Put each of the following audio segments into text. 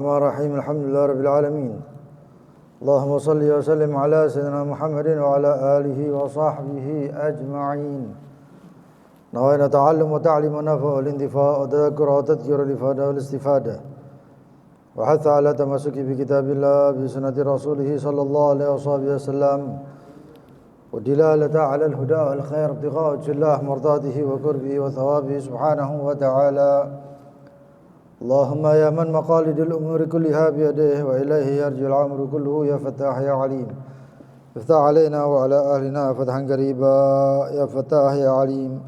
Bismillahirrahmanirrahim. Alhamdulillah rabbil alamin. Allahumma salli wa sallim ala sayyidina Muhammadin wa ala alihi wa sahbihi ajma'in. Nawayna ta'allum wa ta'lim wa nafa' wal intifa' wa tadhakkur wa tadhkir wal ifada wal istifada. Wa hatha ala tamasuki bi kitabillah bi sunnati rasulih sallallahu alaihi wasallam. Wa dilalata ala al-huda wal khair ibtigha' wajhillah mardatihi wa qurbihi wa thawabihi subhanahu wa ta'ala. Allahumma ya man maqalidul umuri kulliha biyadihi wa ilaihi yarji'ul amru kulluhu ya fattah ya alim. Iftah alaina wa ala ahlina fathan qariba ya fattah ya alim.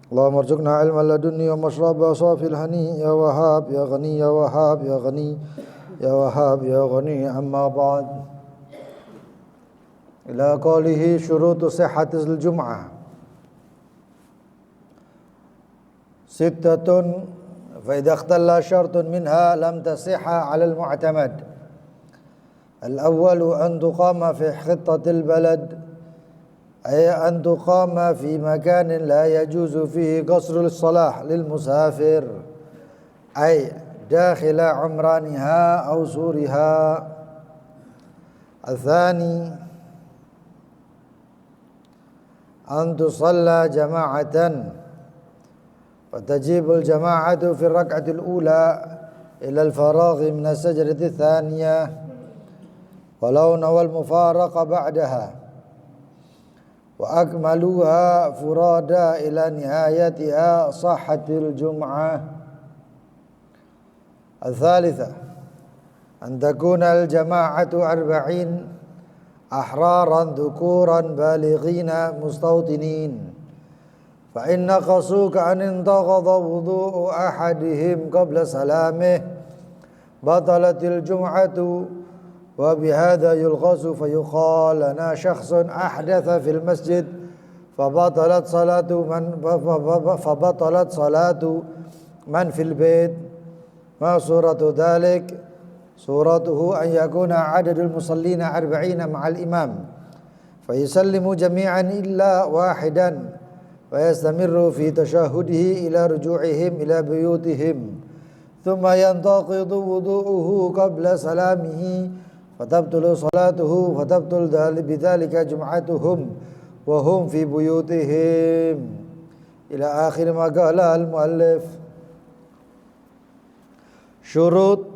Allahumma arzuqna ilman ladunni wa mashraba safil hani ya wahhab ya ghani ya wahhab ya ghani ya wahhab ya ghani amma ba'd. Ila qawlihi syurutu sihhatil jum'ah. Sittatun فإذا اختل شرط منها لم تصح على المعتمد. الأول أن تقام في خطة البلد، أي أن تقام في مكان لا يجوز فيه قصر الصلاة للمسافر، أي داخل عمرانها أو سورها. الثاني أن تصلى جماعة وتجيب الجماعة في الركعة الأولى إلى الفراغ من السجدة الثانية ولو نوى المفارقة بعدها وأكملوها فرادا إلى نهايتها صحت الجمعة. الثالثة أن تكون الجماعة 40 أحرارا ذكورا بالغين مستوطنين، فإن قصوك أن انتقض وضوء أحدهم قبل سلامه بطلت الجمعة، وبهذا يلغز فيقال أنا شخص أحدث في المسجد فبطلت صلاة من في البيت. ما صورة ذلك؟ صورته أن يكون عدد المصلين 40 مع الإمام فيسلموا جميعا إلا واحدا ويستمر في تشهده إلى رجوعهم إلى بيوتهم ثم ينتقض وضوءه قبل سلامه فتبطل صلاته فتبطل بذلك جمعتهم وهم في بيوتهم إلى آخر ما قال المؤلف. Syurut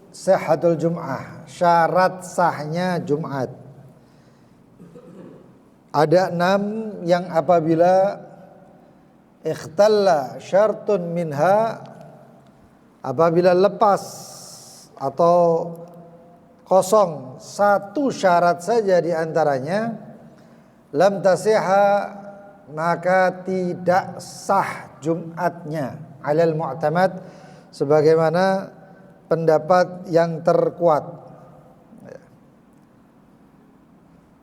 sihhatul jum'ah, syarat sahnya Jumat. Ada 6 yang apabila ikhtalla syartun minha, apabila lepas atau kosong satu syarat saja di antaranya, lam tasihha, maka tidak sah Jumatnya alal mu'tamad, sebagaimana pendapat yang terkuat.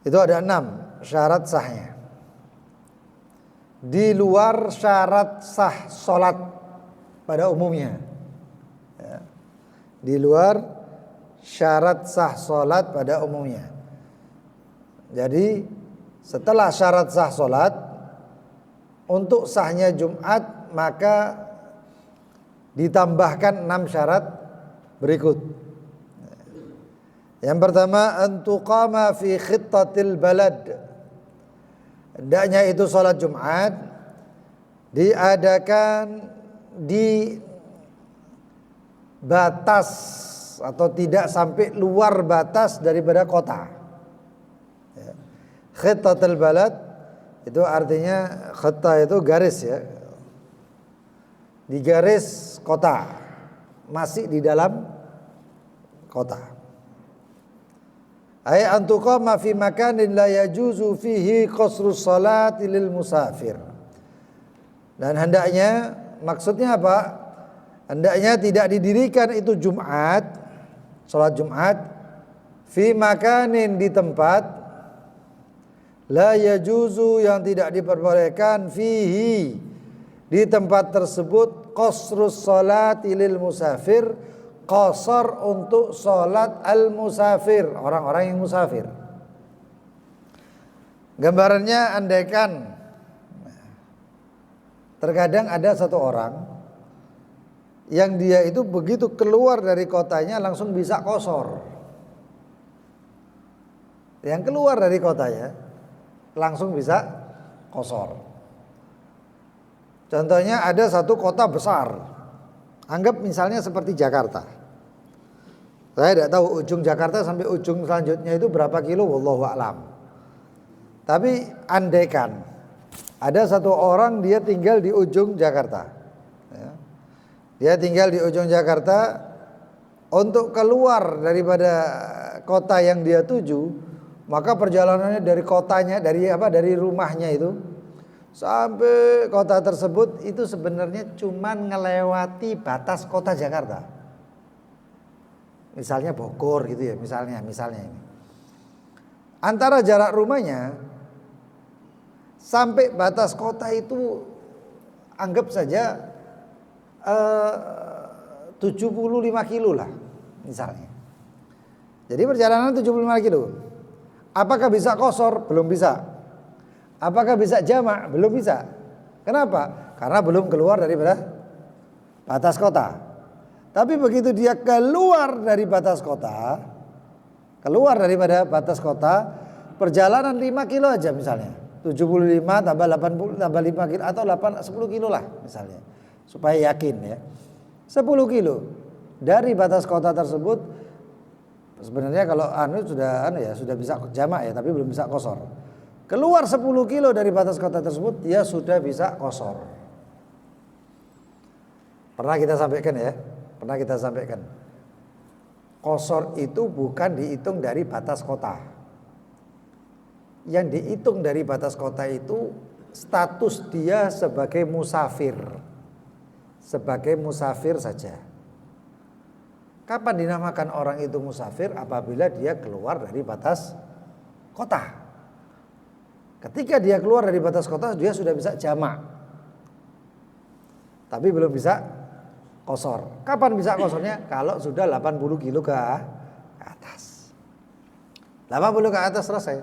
Itu ada 6 syarat sahnya. Di luar syarat sah solat pada umumnya, ya. Di luar syarat sah solat pada umumnya. Jadi setelah syarat sah solat, untuk sahnya Jumat maka ditambahkan 6 syarat berikut. Yang pertama, antuqama fi khittatil balad. Hendaknya itu salat Jumat diadakan di batas atau tidak sampai luar batas daripada kota. Khittatil balad itu artinya, khitta itu garis, ya. Di garis kota, masih di dalam kota. Ay antuqama fi makanin la yajuzu fihi qasrus salati lil musafir. Dan hendaknya, maksudnya apa? Hendaknya tidak didirikan itu Jumat, salat Jumat, fi makanin, di tempat, la yajuzu, yang tidak diperbolehkan, fihi, di tempat tersebut, qasrus salati lil musafir, qasar untuk salat al-musafir, orang-orang yang musafir. Gambarannya, andaikan terkadang ada satu orang yang dia itu begitu keluar dari kotanya langsung bisa qashar. Yang keluar dari kotanya langsung bisa qashar. Contohnya ada satu kota besar, anggap misalnya seperti Jakarta. Saya tidak tahu ujung Jakarta sampai ujung selanjutnya itu berapa kilo, wallahu a'lam. Tapi andaikan ada satu orang dia tinggal di ujung Jakarta, ya. Dia tinggal di ujung Jakarta, untuk keluar daripada kota yang dia tuju, maka perjalanannya dari kotanya, dari rumahnya itu sampai kota tersebut itu sebenarnya cuman ngelewati batas kota Jakarta. Misalnya Bogor gitu ya, misalnya ini. Antara jarak rumahnya sampai batas kota itu anggap saja 75 kilo lah misalnya. Jadi perjalanan 75 kilo. Apakah bisa qashar? Belum bisa. Apakah bisa jamak? Belum bisa. Kenapa? Karena belum keluar daripada batas kota. Tapi begitu dia keluar dari batas kota, perjalanan 5 kilo aja misalnya, 75 tambah 80 tambah 5 kilo atau 10 kilo lah misalnya, supaya yakin ya, 10 kilo dari batas kota tersebut. Sebenarnya kalau sudah bisa jamak ya, tapi belum bisa qashar. Keluar 10 kilo dari batas kota tersebut, dia sudah bisa qashar. Pernah kita sampaikan. Qashar itu bukan dihitung dari batas kota. Yang dihitung dari batas kota itu status dia sebagai musafir. Sebagai musafir saja. Kapan dinamakan orang itu musafir? Apabila dia keluar dari batas kota. Ketika dia keluar dari batas kota, dia sudah bisa jamak. Tapi belum bisa qashar. Kapan bisa qasharnya? Kalau sudah 80 kilo ke atas. 80 ke atas selesai.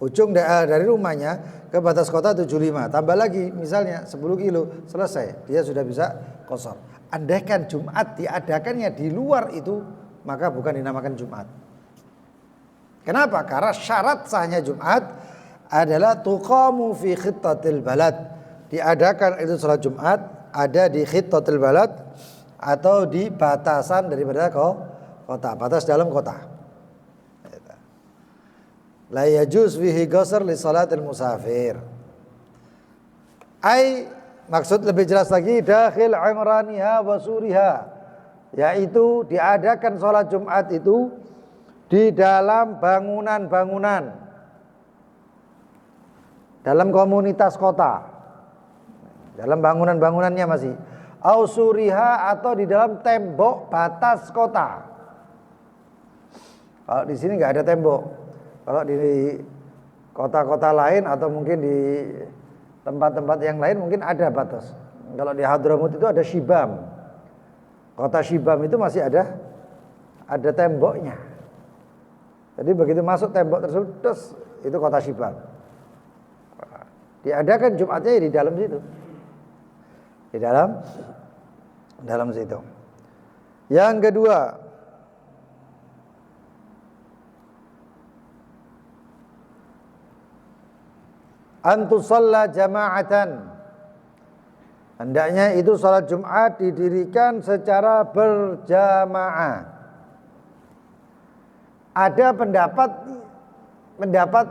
Ujung dari rumahnya ke batas kota 75. Tambah lagi misalnya 10 kilo, selesai. Dia sudah bisa qashar. Andaikan Jumat diadakannya di luar itu, maka bukan dinamakan Jumat. Kenapa? Karena syarat sahnya Jumat adalah tuqamu fi khittatil balad. Diadakan itu salat Jumat ada di khittatil balad atau di batasan daripada kota, batas dalam kota. La yajuz fihi qasr li salatil musafir. Maksud lebih jelas lagi, dakhil imraniha wa suriha, yaitu diadakan sholat Jumat itu di dalam bangunan-bangunan, dalam komunitas kota, dalam bangunan-bangunannya masih, au suriha atau di dalam tembok batas kota. Kalau di sini nggak ada tembok, kalau di kota-kota lain atau mungkin di tempat-tempat yang lain mungkin ada batas. Kalau di Hadramut itu ada Shibam. Kota Shibam itu masih ada temboknya. Jadi begitu masuk tembok tersebut, itu kota Shibam. Diadakan Jumatnya di dalam situ. Di dalam situ. Yang kedua, antusalla jama'atan, hendaknya itu salat Jumat didirikan secara berjamaah. Ada pendapat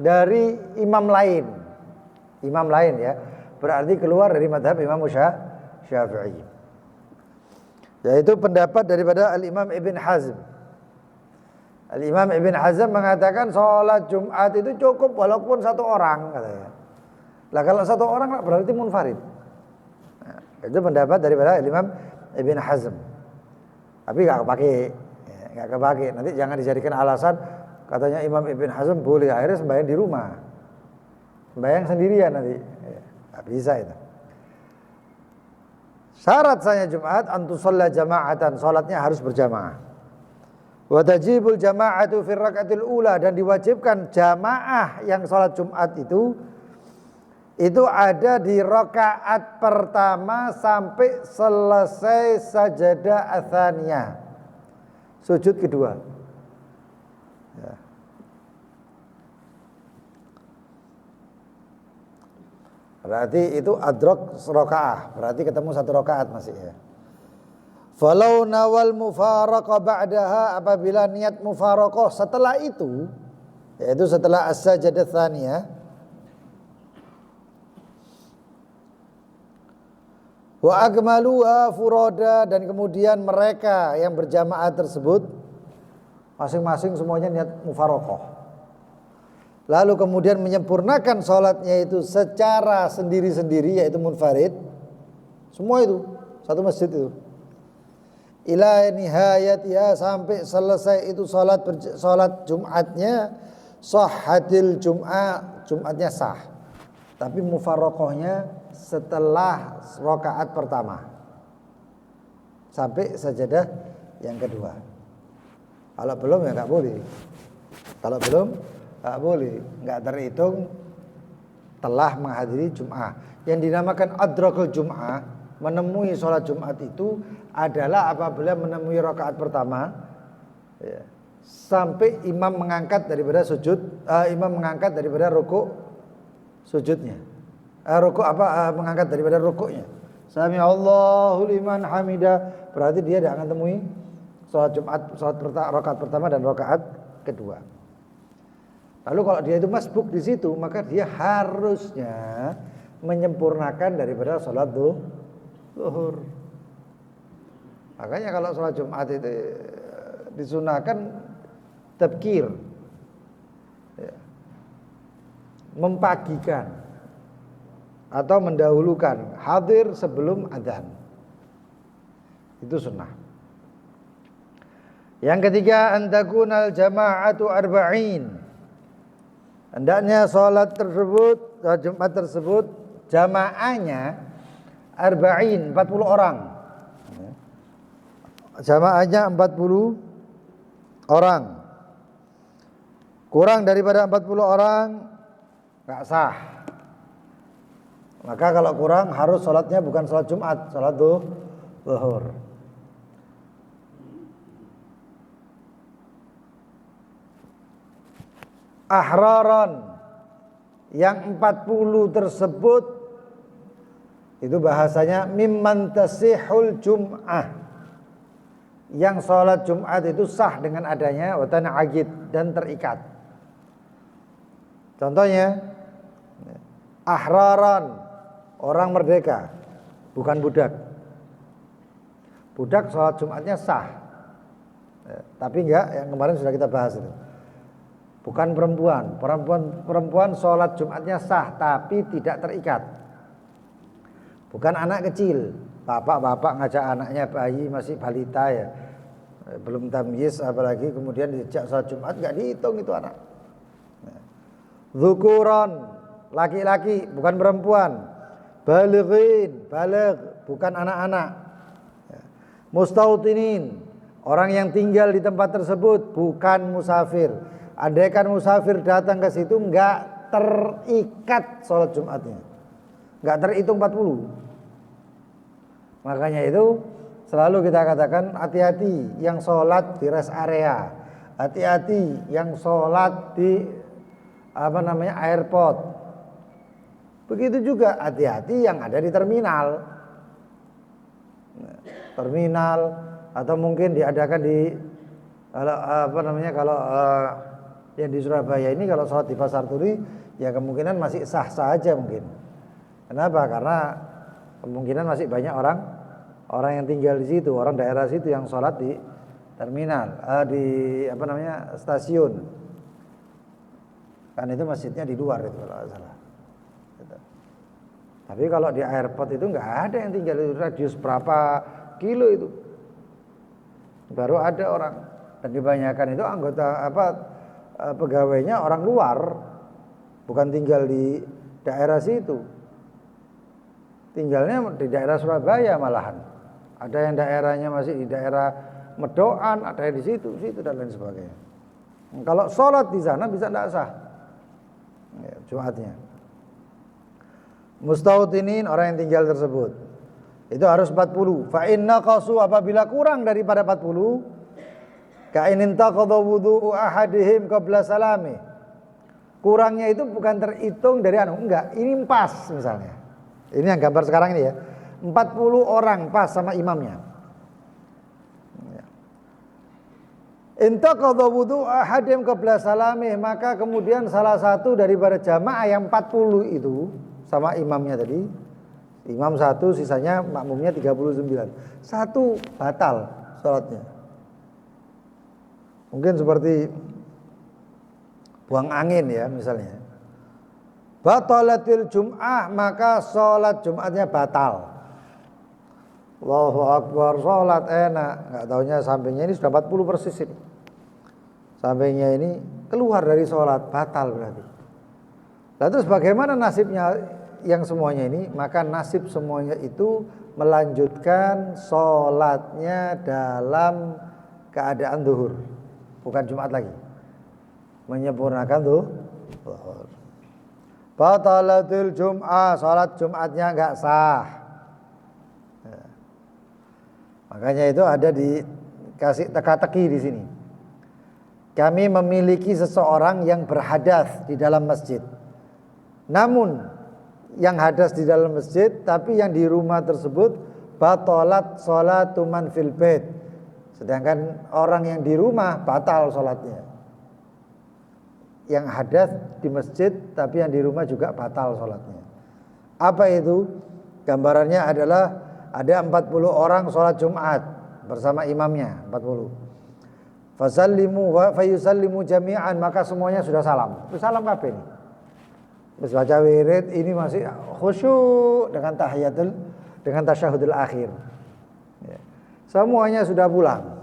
dari imam lain ya, berarti keluar dari mazhab Imam Syafi'i, yaitu pendapat daripada Al-Imam Ibn Hazm. Al-Imam Ibn Hazm mengatakan sholat Jumat itu cukup walaupun satu orang, katanya. Lah kalau satu orang berarti munfarid. Nah, itu pendapat daripada Al-Imam Ibn Hazm. Tapi nggak kepake. Nanti jangan dijadikan alasan, katanya Imam Ibn Hazm boleh, akhirnya sembahyang di rumah, sembahyang sendirian nanti. Nggak bisa itu. Syarat sahnya Jumat antusalla jama'atan, sholatnya harus berjamaah. Wa tajibul jama'atu fi rakaatil ula, dan diwajibkan jamaah yang salat Jumat itu itu ada di rakaat pertama sampai selesai sajadah atsaniyah, sujud kedua. Ya. Berarti itu adrok rakaah, berarti ketemu satu rakaat masih ya. Falau nawal mufaraqah ba'daha, apabila niat mufaraqah setelah itu, yaitu setelah as-sajadah tsaniyah, wa akmaluha furoda, dan kemudian mereka yang berjamaah tersebut masing-masing semuanya niat mufaraqah, lalu kemudian menyempurnakan sholatnya itu secara sendiri-sendiri, yaitu munfarid, semua itu satu masjid itu, ila nihayatiha, sampai selesai itu sholat Jumatnya, sahhatil Jumatnya sah, tapi mufaraqahnya setelah rakaat pertama sampai sajadah yang kedua. Kalau belum ya nggak boleh. Kalau belum nggak boleh, nggak terhitung telah menghadiri Jum'ah. Yang dinamakan adrakul Jum'ah, menemui sholat Jumat itu adalah apabila menemui rakaat pertama ya, sampai imam mengangkat daripada rukuk sujudnya. Mengangkat daripada rukuknya. Sami Allahu liman hamidah, berarti dia tidak akan temui sholat Jumat, rakaat pertama dan rakaat kedua. Lalu kalau dia itu masbuk di situ, maka dia harusnya menyempurnakan daripada sholat zuhur. Makanya kalau sholat Jumat itu disunahkan tabkir, ya, mempagikan atau mendahulukan, hadir sebelum adzan. Itu sunnah. Yang ketiga, antakunal jama'atu arba'in. Hendaknya sholat Jumat tersebut jamaahnya arba'in, 40 orang. Jamaahnya 40 orang. Kurang daripada 40 orang enggak sah. Maka kalau kurang harus sholatnya bukan sholat Jumat, sholat zuhur. Ahraran, yang 40 tersebut itu bahasanya mimman tasihul Jum'ah, yang sholat Jumat itu sah dengan adanya watan agid dan terikat. Contohnya ahraran, orang merdeka, bukan budak. Budak sholat Jumatnya sah, tapi enggak, yang kemarin sudah kita bahas itu. Bukan perempuan sholat Jumatnya sah, tapi tidak terikat. Bukan anak kecil, bapak ngajak anaknya, bayi masih balita ya, belum tamyiz, apalagi kemudian diajak sholat Jumat, enggak dihitung itu anak. Dzukuran, laki-laki, bukan perempuan. Balighin, baligh, bukan anak-anak. Mustautinin, orang yang tinggal di tempat tersebut, bukan musafir. Andaikan musafir datang ke situ, enggak terikat sholat Jumatnya, enggak terhitung 40. Makanya itu selalu kita katakan, hati-hati yang sholat di rest area, hati-hati yang sholat di airport. Begitu juga hati-hati yang ada di terminal. Terminal atau mungkin diadakan di yang di Surabaya ini, kalau sholat di Pasar Turi ya kemungkinan masih sah-sah aja mungkin. Kenapa? Karena kemungkinan masih banyak orang yang tinggal di situ, orang daerah situ yang sholat di terminal, stasiun. Kan itu masjidnya di luar itu kalau salah. Tapi kalau di airport itu nggak ada yang tinggal di radius berapa kilo itu, baru ada orang, dan kebanyakan itu anggota pegawainya orang luar, bukan tinggal di daerah situ, tinggalnya di daerah Surabaya malahan. Ada yang daerahnya masih di daerah Medokan, ada yang di situ dan lain sebagainya. Kalau sholat di sana bisa tidak sah Jumatnya. Mustautinin orang yang tinggal tersebut. Itu harus 40. Fa inna qasu apabila kurang daripada 40, ka in intaqadha wudu'u ahadihim qabla salami. Kurangnya itu bukan terhitung dari enggak, ini pas misalnya. Ini yang gambar sekarang ini ya. 40 orang pas sama imamnya. Intaqadha wudu'u ahadihim qabla salami, maka kemudian salah satu daripada jamaah yang 40 itu sama imamnya tadi, imam satu, sisanya makmumnya 39. Satu batal sholatnya. Mungkin seperti buang angin ya misalnya. Batalatil jum'ah, maka sholat Jumatnya batal. Allahu Akbar, sholat enak. Gak taunya sampingnya ini sudah 40 persis ini. Sampingnya ini keluar dari sholat, batal berarti. Lalu terus bagaimana nasibnya yang semuanya ini? Maka nasib semuanya itu melanjutkan sholatnya dalam keadaan zuhur, bukan Jumat lagi, menyempurnakan zuhur. Batalatul Jum'ah, sholat Jumatnya nggak sah. Ya. Makanya itu ada dikasih teka-teki di sini. Kami memiliki seseorang yang berhadas di dalam masjid. Namun yang hadas di dalam masjid, tapi yang di rumah tersebut batalat sholatu man fil bait. Sedangkan orang yang di rumah batal sholatnya. Yang hadas di masjid, tapi yang di rumah juga batal sholatnya. Apa itu? Gambarannya adalah ada 40 orang sholat Jumat bersama imamnya 40. Fasallimu wa fayusallimu jami'an, maka semuanya sudah salam. Salam kabeh nih. Terus baca wirid ini masih khusyuk dengan tahiyatul, dengan tasyahudul akhir. Ya. Semuanya sudah pulang.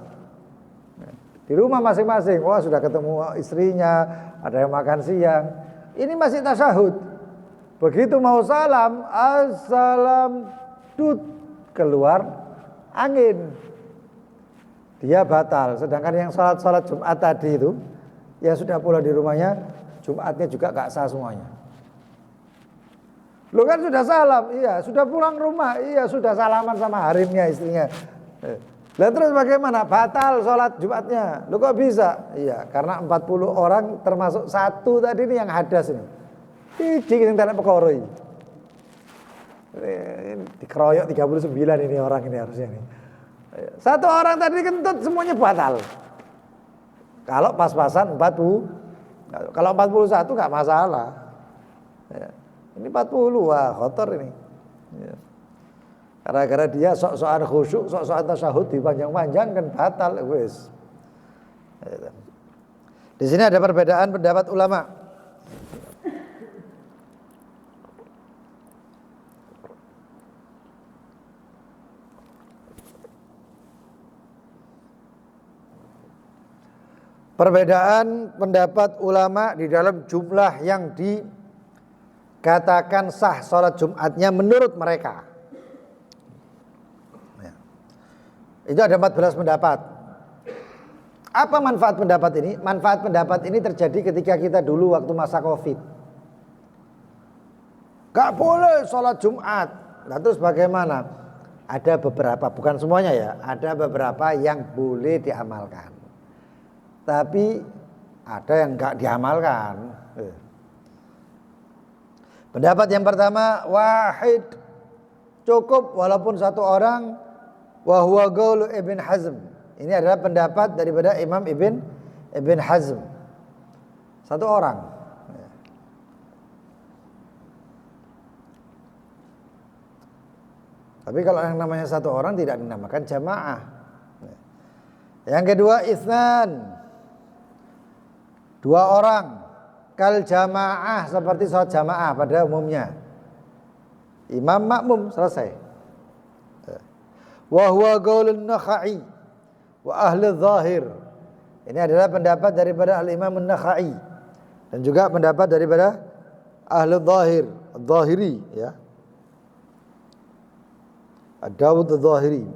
Di rumah masing-masing, wah sudah ketemu istrinya, ada yang makan siang. Ini masih tasyahud. Begitu mau salam, assalam, dut, keluar angin. Dia batal. Sedangkan yang salat Jumat tadi itu, yang sudah pulang di rumahnya, Jumatnya juga gak sah semuanya. Lo kan sudah salam, iya, sudah pulang rumah, iya, sudah salaman sama harimnya, istrinya. Lah terus bagaimana? Batal sholat Jumatnya. Lo kok bisa? Iya, karena 40 orang termasuk satu tadi ini yang hadas ini. Iki yang tidak pekoroi. Dikeroyok 39 ini orang ini harusnya ini. Satu orang tadi kentut semuanya batal. Kalau pas-pasan 40, kalau 41 nggak masalah. Ini 40, wah kotor ini. Gara-gara dia sok-sokan khusyuk, sok-sokan tasyahud dipanjang-panjang kan batal wis. Di sini ada perbedaan pendapat ulama. Perbedaan pendapat ulama di dalam jumlah yang dikatakan sah sholat Jumatnya menurut mereka. Itu ada 14 pendapat. Apa manfaat pendapat ini? Manfaat pendapat ini terjadi ketika kita dulu waktu masa Covid. Gak boleh sholat Jumat. Nah terus bagaimana? Ada beberapa, bukan semuanya ya, ada beberapa yang boleh diamalkan. Tapi ada yang gak diamalkan. Pendapat yang pertama, wahid, cukup walaupun satu orang. Wa huwa qaulu Ibn Hazm. Ini adalah pendapat daripada Imam Ibn Hazm. Satu orang. Tapi kalau yang namanya satu orang tidak dinamakan jamaah. Yang kedua itsnan. Dua orang. Kal jamaah, seperti sholat jamaah pada umumnya. Imam makmum selesai. Wa huwa qaulun Nakhai wa ahli zahir. Ini adalah pendapat daripada al-Imam an-Nakhai dan juga pendapat daripada ahli zahir, az-Zahiri ya. Ad-Dawud az-Zahiri.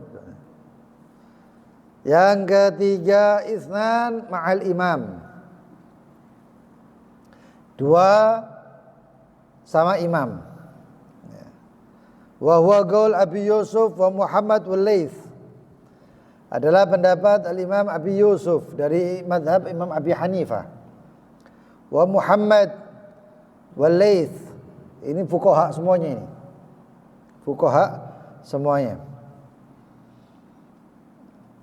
Yang ketiga itsnan ma'al imam. Dua sama imam. Wa huwa qaul Abi Yusuf wa Muhammad wal Laits. Adalah pendapat Al-Imam Abi Yusuf dari mazhab Imam Abi Hanifah. Wa Muhammad wal Laits. Ini fuqaha semuanya ini. Fuqaha semuanya.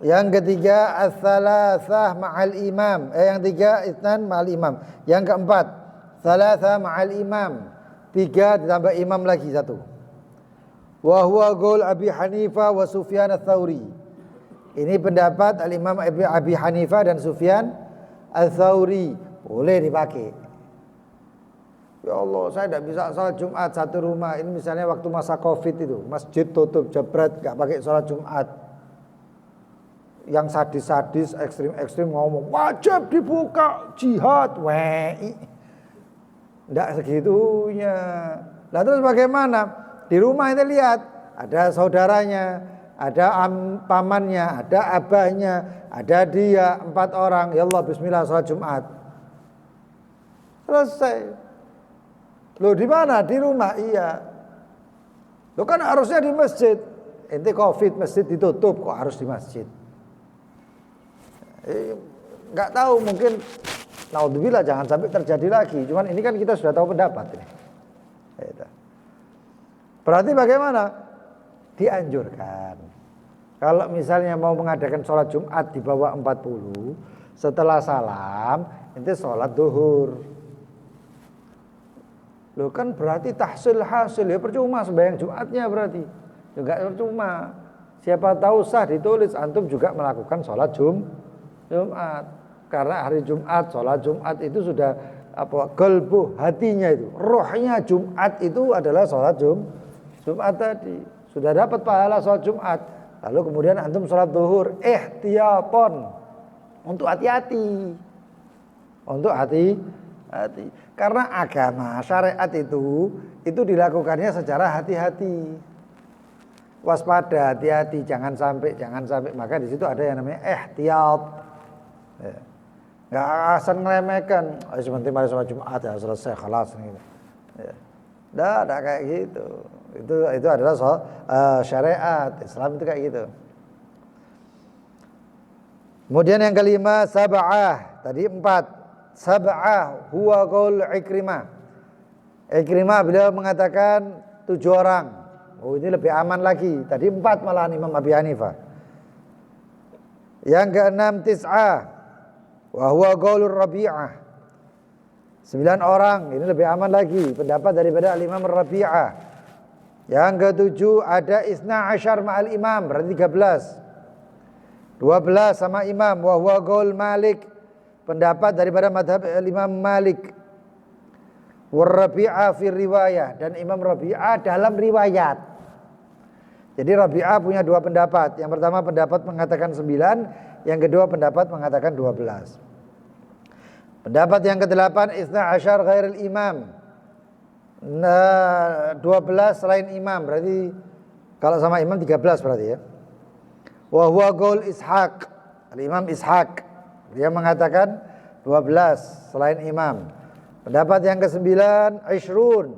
Yang ketiga ats-tsalatsah ma'al imam. Yang tiga itsnan ma'al imam. Yang keempat tsalatsa ma'al imam. 3 ditambah imam lagi 1. Wa huwa qaul Abi Hanifah wa Sufyan ats-Tsauri. Ini pendapat Al-Imam Abi Hanifah dan Sufyan ats-Tsauri. Boleh dipakai. Ya Allah, saya tidak bisa sholat Jumat satu rumah. Ini misalnya waktu masa Covid itu, masjid tutup jebret, enggak pakai sholat Jumat. Yang sadis-sadis, ekstrim-ekstrim ngomong wajib dibuka jihad, enggak segitunya. Lah terus bagaimana? Di rumah itu lihat, ada saudaranya, ada pamannya, ada abahnya, ada dia, 4 orang. Ya Allah, bismillah sholat Jumat. Selesai. Loh di mana? Di rumah. Iya. Loh kan harusnya di masjid. Ente Covid masjid ditutup, kok harus di masjid? Enggak tahu, mungkin naudzubillah jangan sampai terjadi lagi. Cuman ini kan kita sudah tahu pendapat ini. Berarti bagaimana? Dianjurkan. Kalau misalnya mau mengadakan sholat Jumat di bawah 40, setelah salam, ente sholat duhur. Loh kan berarti tahsil hasil, ya percuma sembahyang Jumatnya berarti. Juga percuma. Siapa tahu sah ditulis antum juga melakukan sholat Jumat. Karena hari Jumat, sholat Jumat itu sudah qalbu, hatinya itu, rohnya Jumat itu adalah sholat Jumat tadi. Sudah dapat pahala sholat Jumat. Lalu kemudian antum sholat duhur, ihtiyaton, untuk hati-hati. Untuk hati. Karena agama syariat itu dilakukannya secara hati-hati. Waspada, hati-hati, jangan sampai. Maka di situ ada yang namanya ihtiyat. Enggak asal ngelemehkan. Sebentar mari sholat Jumat ya selesai khalas gitu. Ya. Enggak kayak gitu. Itu adalah syariat Islam itu kayak gitu. Kemudian yang kelima sab'ah, tadi 4. Sab'ah huwa qaul Ikrimah. Ikrimah beliau mengatakan 7 orang. Oh ini lebih aman lagi. Tadi 4 malahan Imam Abi Hanifah. Yang keenam tis'ah wa huwa qaulur Rabi'ah. 9 orang, ini lebih aman lagi pendapat daripada Al-Imam Rabi'ah. Yang ketujuh ada isna asyar ma'al imam, berarti 13. 12 sama imam wa huwa qaul Malik. Pendapat daripada madhab Imam Malik. War-Rabi'ah fi riwayah, dan Imam Rabi'ah dalam riwayat. Jadi Rabi'ah punya 2 pendapat. Yang pertama pendapat mengatakan 9, yang kedua pendapat mengatakan 12. Pendapat yang ke-8 isna asyar ghairil imam. 12 selain imam, berarti kalau sama imam 13 berarti ya. Wa huwa qaul Ishaq. Al-Imam Ishaq dia mengatakan 12 selain imam. Pendapat yang ke-9 Ishrun,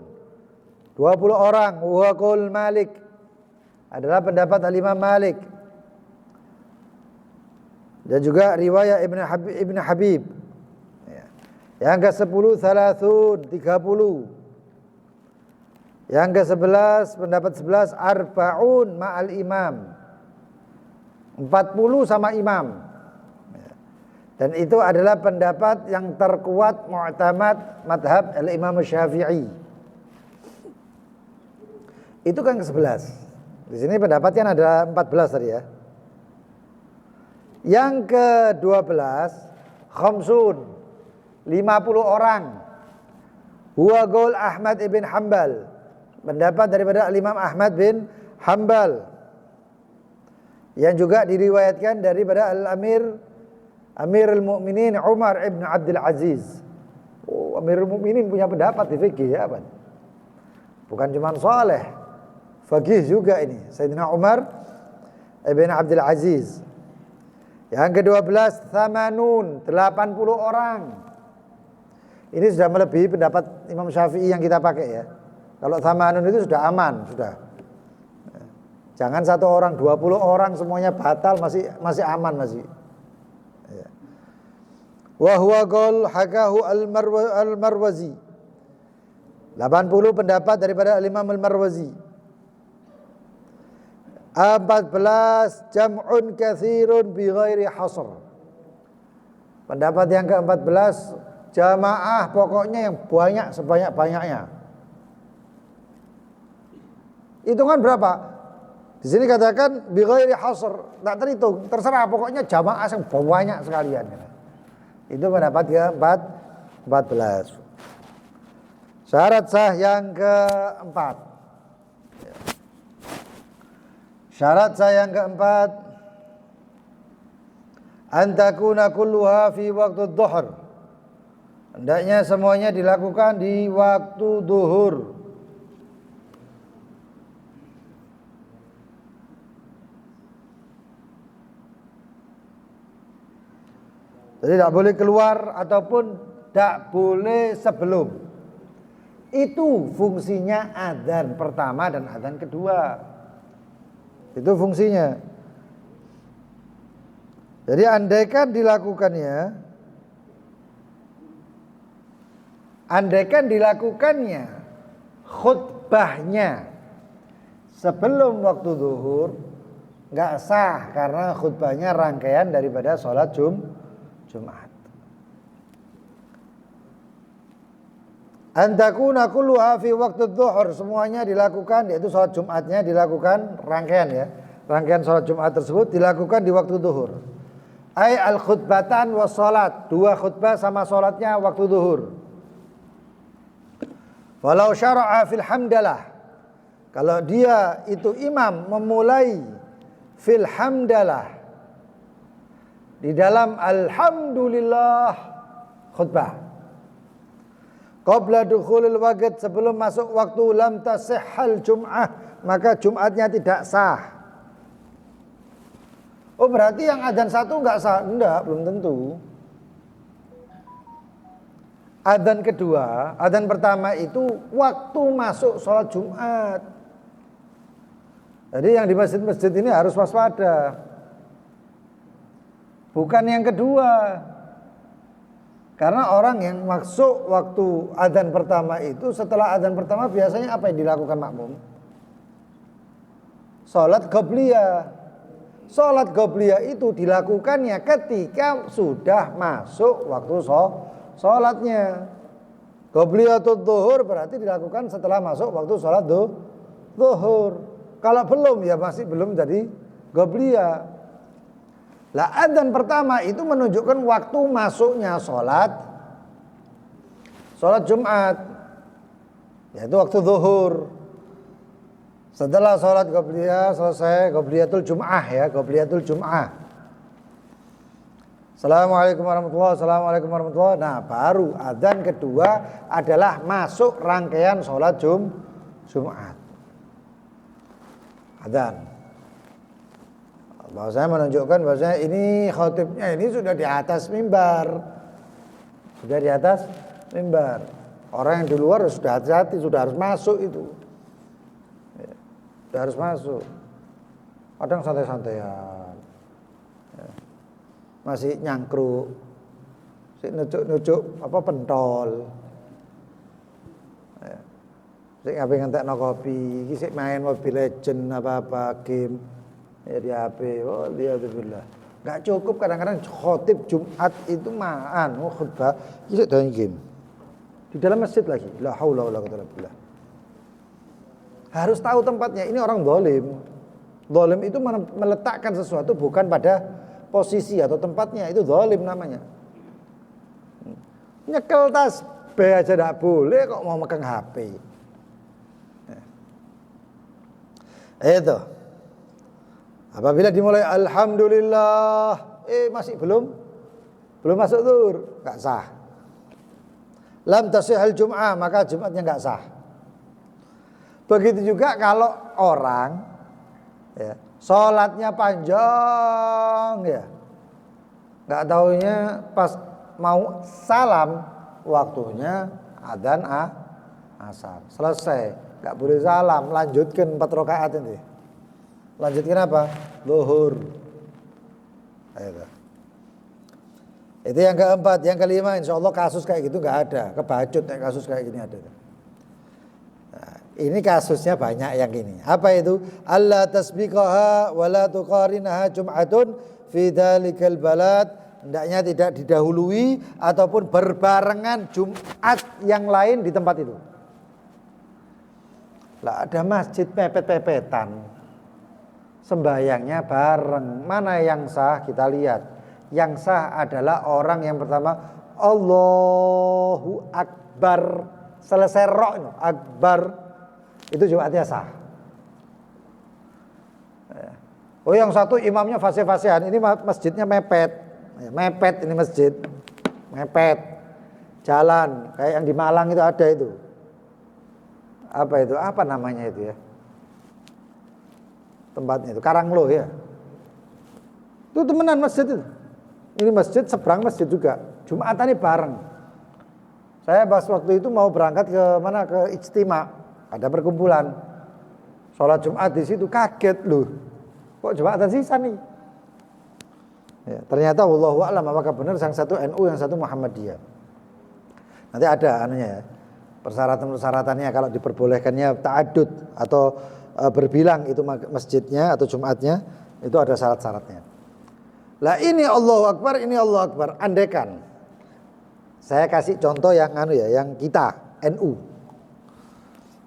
20 orang. Wa qaul Malik, adalah pendapat Al-Imam Malik. Dan juga riwayat Ibn Habib. Yang ke-10 30. Yang ke-11 pendapat 11 arba'un ma'al imam. 40 sama imam. Dan itu adalah pendapat yang terkuat mu'tamad madhab al-Imam Syafi'i. Itu kan ke-11. Di sini pendapatnya ada 14 tadi ya. Yang ke-12 khamsun, 50 orang. Huwa qaul Ahmad ibn Hanbal. Pendapat daripada Imam Ahmad bin Hanbal. Yang juga diriwayatkan daripada Amirul Mukminin Umar ibn Abdul Aziz. Oh, Amirul Mukminin punya pendapat di fikih ya, Pak. Bukan cuma saleh, fikih juga ini. Sayyidina Umar ibn Abdul Aziz. Yang ke-12 80 orang. Ini sudah melebihi pendapat Imam Syafi'i yang kita pakai ya. Kalau thamanun itu sudah aman, sudah. Jangan 1 orang, 20 orang semuanya batal, masih aman masih. Ya. Wa huwa qaul hakahu al-Marwazi. 80 pendapat daripada Imam al-Marwazi. 14 jam'un katsirun bi ghairi hasr. Pendapat yang ke-14, jamaah pokoknya yang banyak sebanyak-banyaknya. Hitungan berapa? Di sini katakan bi ghairi hasr, tak terhitung, terserah pokoknya jamaah yang banyak sekalian. Itu pendapat ke-14. Syarat sah yang keempat. Syarat sah yang keempat, antakuna kulluha fi waktu dhuhr. Hendaknya semuanya dilakukan di waktu zuhur. Jadi tidak boleh keluar ataupun tidak boleh sebelum. Itu fungsinya adzan pertama dan adzan kedua. Itu fungsinya. Jadi andaikan dilakukannya khutbahnya sebelum waktu zuhur, enggak sah karena khutbahnya rangkaian daripada sholat Jumat. Antakuna kulluha fi waktu dhuhr, semuanya dilakukan, yaitu sholat Jumatnya dilakukan rangkaian ya. Rangkaian sholat Jumat tersebut dilakukan di waktu zuhur. Ai al khutbatan was sholat, 2 khutbah sama sholatnya waktu zuhur. Walau syara'a fil hamdalah, kalau dia itu imam memulai fil hamdalah, di dalam alhamdulillah khutbah, qabla dukhulil waqt, sebelum masuk waktu, lam tasihhal jum'ah, maka Jumatnya tidak sah. Oh berarti yang adzan 1 enggak sah? Enggak, belum tentu. Adzan kedua, adzan pertama itu waktu masuk sholat Jumat. Jadi yang di masjid-masjid ini harus waspada. Bukan yang kedua. Karena orang yang masuk waktu adzan pertama itu, setelah adzan pertama biasanya apa yang dilakukan makmum? Salat qabliyah. Salat qabliyah itu dilakukannya ketika sudah masuk waktu salatnya. Qabliyatul zuhur berarti dilakukan setelah masuk waktu salat zuhur. Kalau belum ya masih belum jadi qabliyah. Lah adzan pertama itu menunjukkan waktu masuknya sholat Jumat, yaitu waktu zuhur. Setelah sholat qabliyah selesai, qabliyatul Jum'ah ya, qabliyatul Jum'ah. Assalamualaikum warahmatullahi. Nah baru adzan kedua adalah masuk rangkaian sholat Jumat. Adzan. Bahwasanya menunjukkan bahwasanya ini khatibnya ini sudah di atas mimbar. Sudah di atas mimbar. Orang yang di luar sudah hati-hati, sudah harus masuk itu. Ya, sudah harus masuk. Kadang santai-santaian. Ya. Masih nyangkruk. Masih nucuk-nucuk pentol. Ya. Sik ngapain ngentekno kopi, iki sik main Mobile Legend apa-apa game. Ya di HP, oh alhamdulillah. Gak cukup kadang-kadang khotib Jumat itu khutbah itu dalam game. Di dalam masjid lagi. La haula wala quwwata illa billah. Harus tahu tempatnya. Ini orang zalim. Zalim itu meletakkan sesuatu bukan pada posisi atau tempatnya, itu zalim namanya. Nyekel tasbih aja enggak boleh kok mau megang HP. Itu. Apabila dimulai alhamdulillah, masih belum masuk zuhur, enggak sah. Lam tasihhal jum'ah, maka Jumatnya enggak sah. Begitu juga kalau orang ya, salatnya panjang ya. Enggak taunya pas mau salam waktunya adzan asar. Selesai, enggak boleh salam, lanjutkan 4 rakaat ini. Lanjutkan apa? Zuhur. Itu yang keempat. Yang kelima, insya Allah kasus kayak gitu nggak ada. Kebacut kasus kayak gini ada. Nah, ini kasusnya banyak yang ini. Apa itu? Allah tasbiqaha wa la tuqarinaha jum'atun fi dzalikal balad. Hendaknya tidak didahului ataupun berbarengan Jumat yang lain di tempat itu. Lah ada masjid pepet-pepetan. Sembayangnya bareng. Mana yang sah? Kita lihat. Yang sah adalah orang yang pertama Allahu Akbar. Selesai roh Akbar. Itu Jumatnya sah. Oh yang satu imamnya fasih-fasihan. Ini masjidnya mepet. Mepet ini masjid. Mepet. Jalan. Kayak yang di Malang itu ada itu. Apa itu? Apa namanya itu ya? Tempatnya itu Karanglo ya. Itu temenan masjid itu. Ini masjid seberang masjid juga. Jumatan ini bareng. Saya pas waktu itu mau berangkat ke mana, ke Ijtima, ada perkumpulan. Sholat Jumat di situ kaget loh. Kok Jumatan sisa nih? Ya, ternyata wallahu a'lam apakah benar yang satu NU yang satu Muhammadiyah. Nanti ada anunya ya. Persyaratan-persyaratannya kalau diperbolehkannya ta'addud atau berbilang itu masjidnya atau Jumatnya, itu ada syarat-syaratnya. Lah ini Allahu Akbar, ini Allahu Akbar. Andaikan saya kasih contoh yang yang kita NU.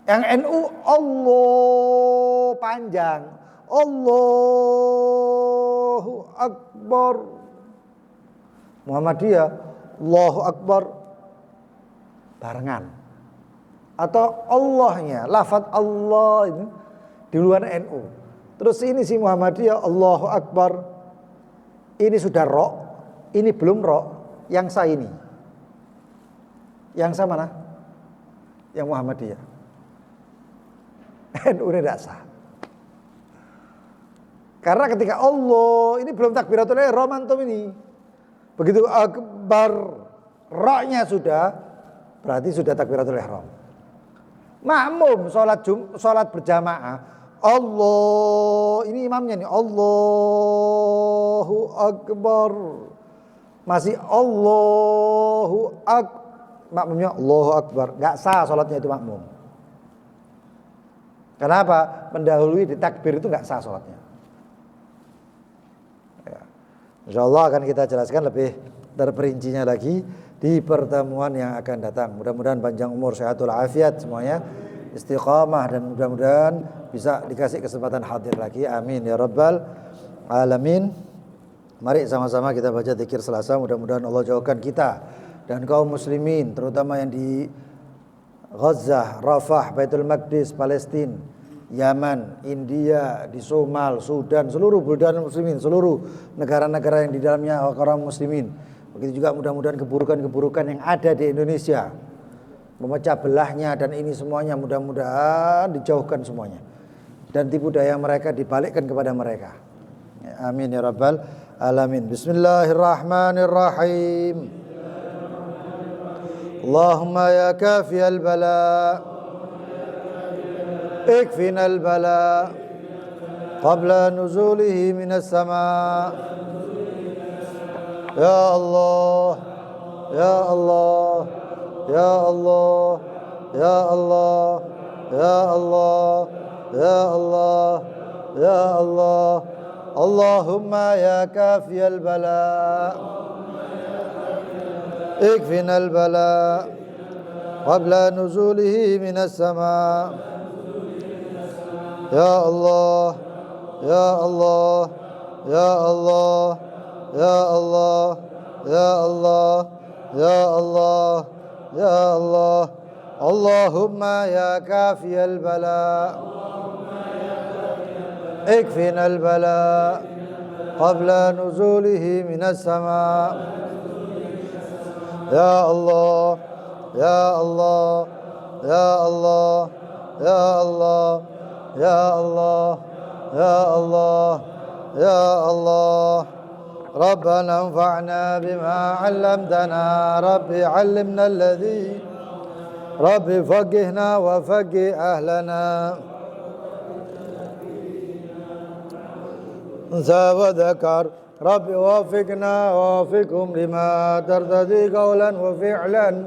Yang NU Allah panjang. Allahu Akbar. Muhammadiyah Allahu Akbar barengan. Atau Allahnya, lafaz Allah ini di luar NU. Terus ini si Muhammadiyah Allahu Akbar. Ini sudah ro, ini belum ro, yang sah ini. Yang sah mana? Yang Muhammadiyah. NU ini tidak sah. Karena ketika Allah, ini belum takbiratul ihram antum ini. Begitu akbar, ro-nya sudah, berarti sudah takbiratul ihram. Makmum sholat berjamaah, Allah, ini imamnya nih, Allahu Akbar. Masih Allahu Akbar. Makmumnya Allahu Akbar. Gak sah sholatnya itu makmum. Kenapa? Mendahului di takbir itu gak sah sholatnya. Ya. InsyaAllah akan kita jelaskan lebih terperincinya lagi di pertemuan yang akan datang. Mudah-mudahan panjang umur, sehatul afiat semuanya, istiqamah, dan mudah-mudahan bisa dikasih kesempatan hadir lagi. Amin ya rabbal alamin. Mari sama-sama kita baca zikir Selasa. Mudah-mudahan Allah jauhkan kita dan kaum muslimin, terutama yang di Gaza, Rafah, Baitul Maqdis, Palestina, Yaman, India, di Somal, Sudan, seluruh buldan muslimin, seluruh negara-negara yang di dalamnya orang muslimin. Begitu juga mudah-mudahan keburukan-keburukan yang ada di Indonesia, memecah belahnya dan ini semuanya mudah-mudahan dijauhkan semuanya. Dan tipu daya mereka dibalikkan kepada mereka. Amin ya rabbal alamin. Bismillahirrahmanirrahim. Allahumma ya kafiyal bala, ikfina al bala qabla nuzulihi minas sama. Ya Allah, ya Allah, ya Allah, ya Allah, ya Allah, ya Allah, ya Allah. Allahumma ya kafiyal bala, ikfina al bala qabla nuzulihi minas sama. Ya Allah, ya Allah, ya Allah, ya Allah, ya Allah, ya Allah, ya Allah. Allahumma ya kafiyal bala, ikfina al bala qabla nuzulihi minas sama. Ya Allah, ya Allah, ya Allah, ya Allah, ya Allah, ya Allah, ya Allah. Rabbana anfa'na bima 'allamtana, Rabbi 'allimna alladhi, Rabbi faqihna wa faqih ahlana. أنثى وذكر رب وفقنا ووفقهم لما ترتضي قولا وفعلا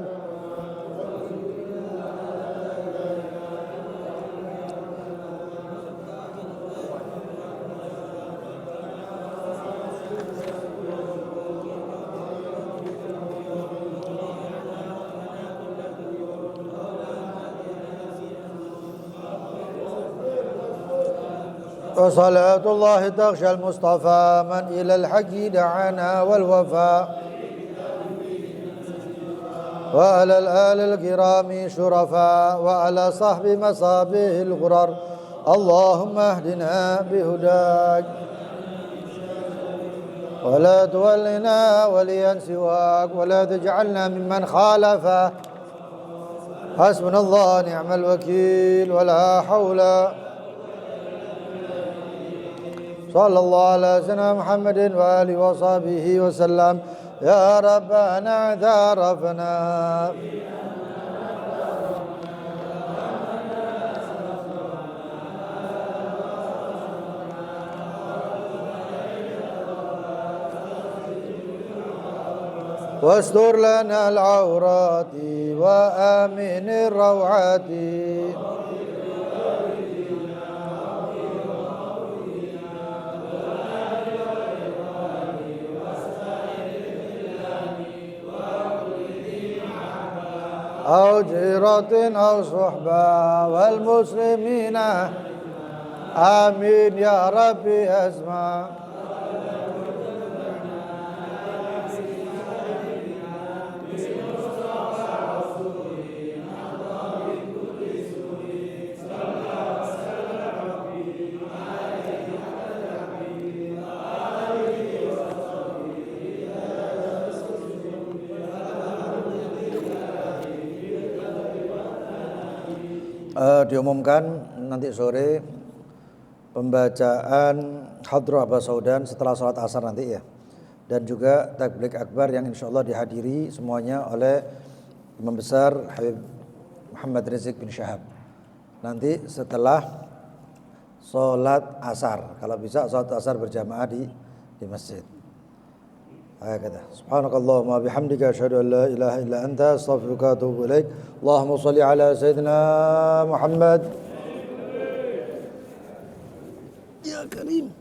وصلاة الله تغشى المصطفى من إلى الحق دعانا والوفاء وعلى الآل الكرام شرفاء وعلى صحب مصابه الغرر اللهم اهدنا بهداك ولا تولنا وليا سواك ولا تجعلنا ممن خالفه حسبنا الله نعم الوكيل ولا حول صلى الله على سيدنا محمد وآله وصحبه وسلم يا ربنا اعترفنا واستر لنا العورات وآمن الروعات أو جيرة أو صحبة والمسلمين آمين يا ربي أسمع diumumkan nanti sore pembacaan Hadrah Aba Saudan setelah sholat asar nanti ya, dan juga takbir akbar yang insya Allah dihadiri semuanya oleh Imam Besar Habib Muhammad Rizik bin Syahab nanti setelah sholat asar, kalau bisa sholat asar berjamaah di masjid. Kata subhanakallahumma bihamdika asyhadu an la ilaha illa anta astaghfiruka wa atubu ilaik. Allahumma shalli ala sayyidina Muhammad ya karim.